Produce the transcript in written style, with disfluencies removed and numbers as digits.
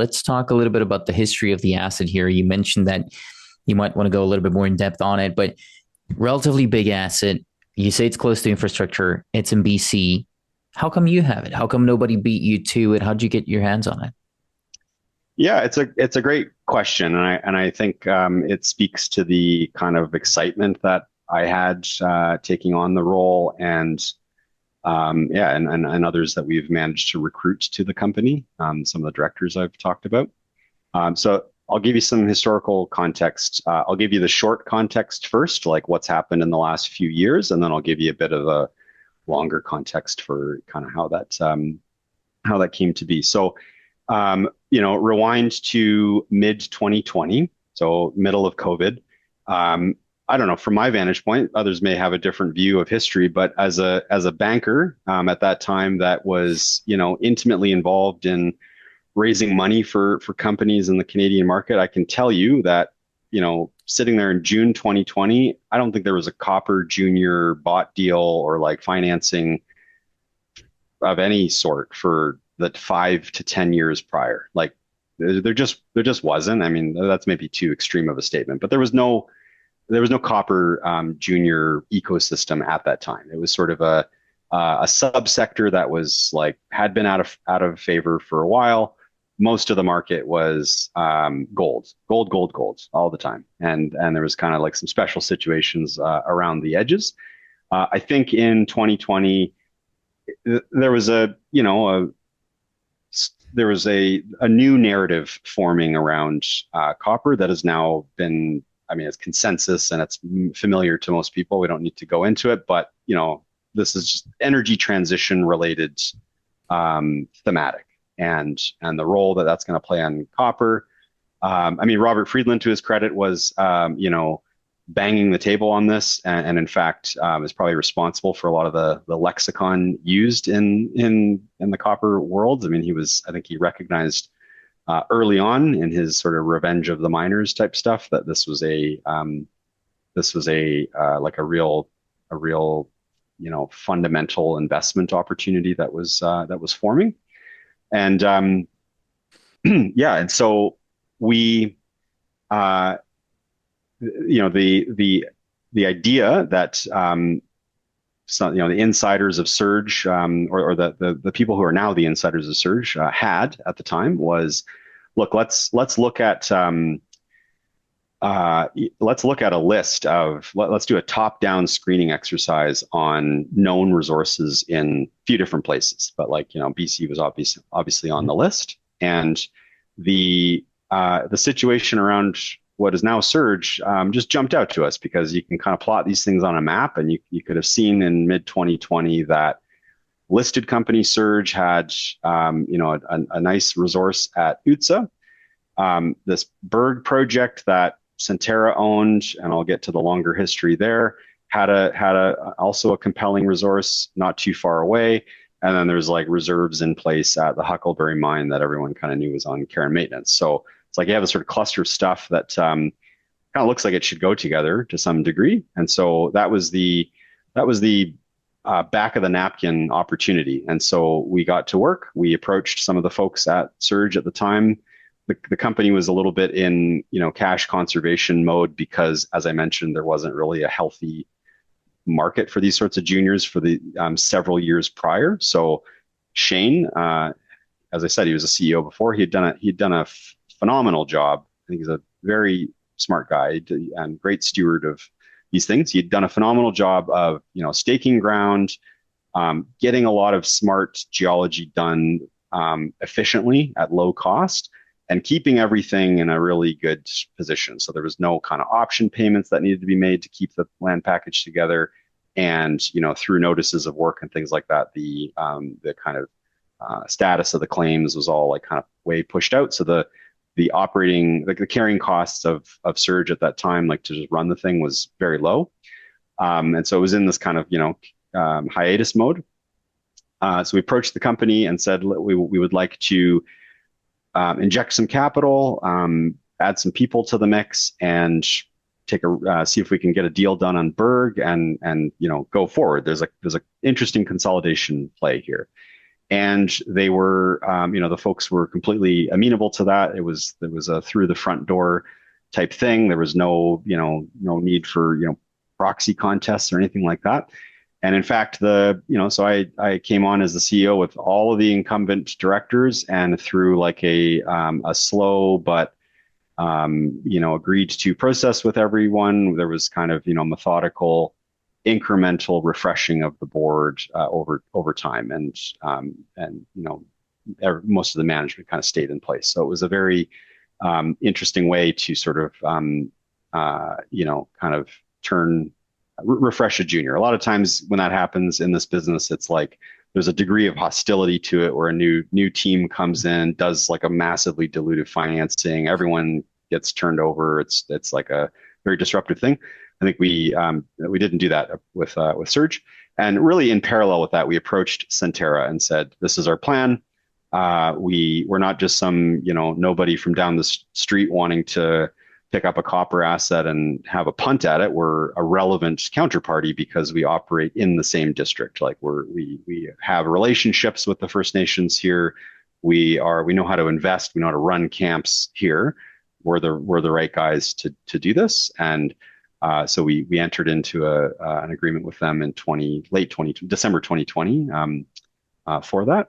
Let's talk a little bit about the history of the asset here. You mentioned that you might want to go a little bit more in depth on it, but relatively big asset. You say it's close to infrastructure. It's in BC. How come you have it? How come nobody beat you to it? How'd you get your hands on it? Yeah, it's a great question, and I think it speaks to the kind of excitement that I had taking on the role, and yeah, and others that we've managed to recruit to the company. Some of the directors I've talked about. So I'll give you some historical context. I'll give you the short context first, like what's happened in the last few years, and then I'll give you a bit of a longer context for kind of how that came to be. So rewind to mid 2020, so middle of COVID. I don't know, from my vantage point, others may have a different view of history, but as a banker at that time that was, intimately involved in raising money for companies in the Canadian market, I can tell you that, sitting there in June 2020, I don't think there was a copper junior bought deal or like financing of any sort for the 5 to 10 years prior. Like there just wasn't. I mean, that's maybe too extreme of a statement, but there was no copper junior ecosystem at that time. It was sort of a subsector that was like had been out of favor for a while. Most of the market was gold all the time, and there was kind of like some special situations around the edges. I think in 2020 there was a new narrative forming around copper that has now been, I mean, it's consensus and it's familiar to most people. We don't need to go into it, but this is just energy transition related thematic and the role that that's going to play on copper. I mean, Robert Friedland, to his credit, was banging the table on this, and in fact is probably responsible for a lot of the lexicon used in the copper world. I mean, I think he recognized early on in his sort of revenge of the miners type stuff that this was a like a real fundamental investment opportunity that was forming. And yeah, and so we the idea that the insiders of SURG, or the people who are now the insiders of SURG had at the time was, look, let's look at a list of let's do a top-down screening exercise on known resources in a few different places, but like BC was obviously on the list, and the situation around what is now SURG just jumped out to us because you can kind of plot these things on a map, and you could have seen in mid 2020 that listed company SURG had a nice resource at Ootsa. This Berg project that Centerra owned, and I'll get to the longer history there, had also a compelling resource not too far away. And then there's like reserves in place at the Huckleberry mine that everyone kind of knew was on care and maintenance. So it's like you have a sort of cluster of stuff that kind of looks like it should go together to some degree. And so that was the back of the napkin opportunity. And so we got to work. We approached some of the folks at SURG at the time. The company was a little bit in cash conservation mode because, as I mentioned, there wasn't really a healthy market for these sorts of juniors for the several years prior. So Shane, as I said, he was a CEO before. He'd done a phenomenal job. I think he's a very smart guy and great steward of these things. He'd done a phenomenal job of staking ground, getting a lot of smart geology done efficiently at low cost, and keeping everything in a really good position. So there was no kind of option payments that needed to be made to keep the land package together. And, through notices of work and things like that, the kind of status of the claims was all like kind of way pushed out. So the operating, like the carrying costs of SURG at that time, like to just run the thing, was very low. And so it was in this kind of, hiatus mode. So we approached the company and said, we would like to inject some capital, add some people to the mix, and see if we can get a deal done on Berg and go forward. There's a interesting consolidation play here. and they were, the folks were completely amenable to that. There was a through the front door type thing. There was no need for proxy contests or anything like that. And in fact, so I came on as the CEO with all of the incumbent directors, and through like a slow but agreed to process with everyone. There was kind of methodical, incremental refreshing of the board over time, and most of the management kind of stayed in place. So it was a very interesting way to sort of kind of refresh a junior. A lot of times when that happens in this business, it's like there's a degree of hostility to it where a new team comes in, does like a massively dilutive financing, everyone gets turned over. It's like a very disruptive thing. I think we didn't do that with SURG, and really in parallel with that, we approached Centerra and said, "This is our plan. We're not just some nobody from down the street wanting to pick up a copper asset and have a punt at it. We're a relevant counterparty because we operate in the same district. Like we have relationships with the First Nations here. We know how to invest. We know how to run camps here. We're the right guys to do this." And so we entered into an agreement with them in December 2020 for that.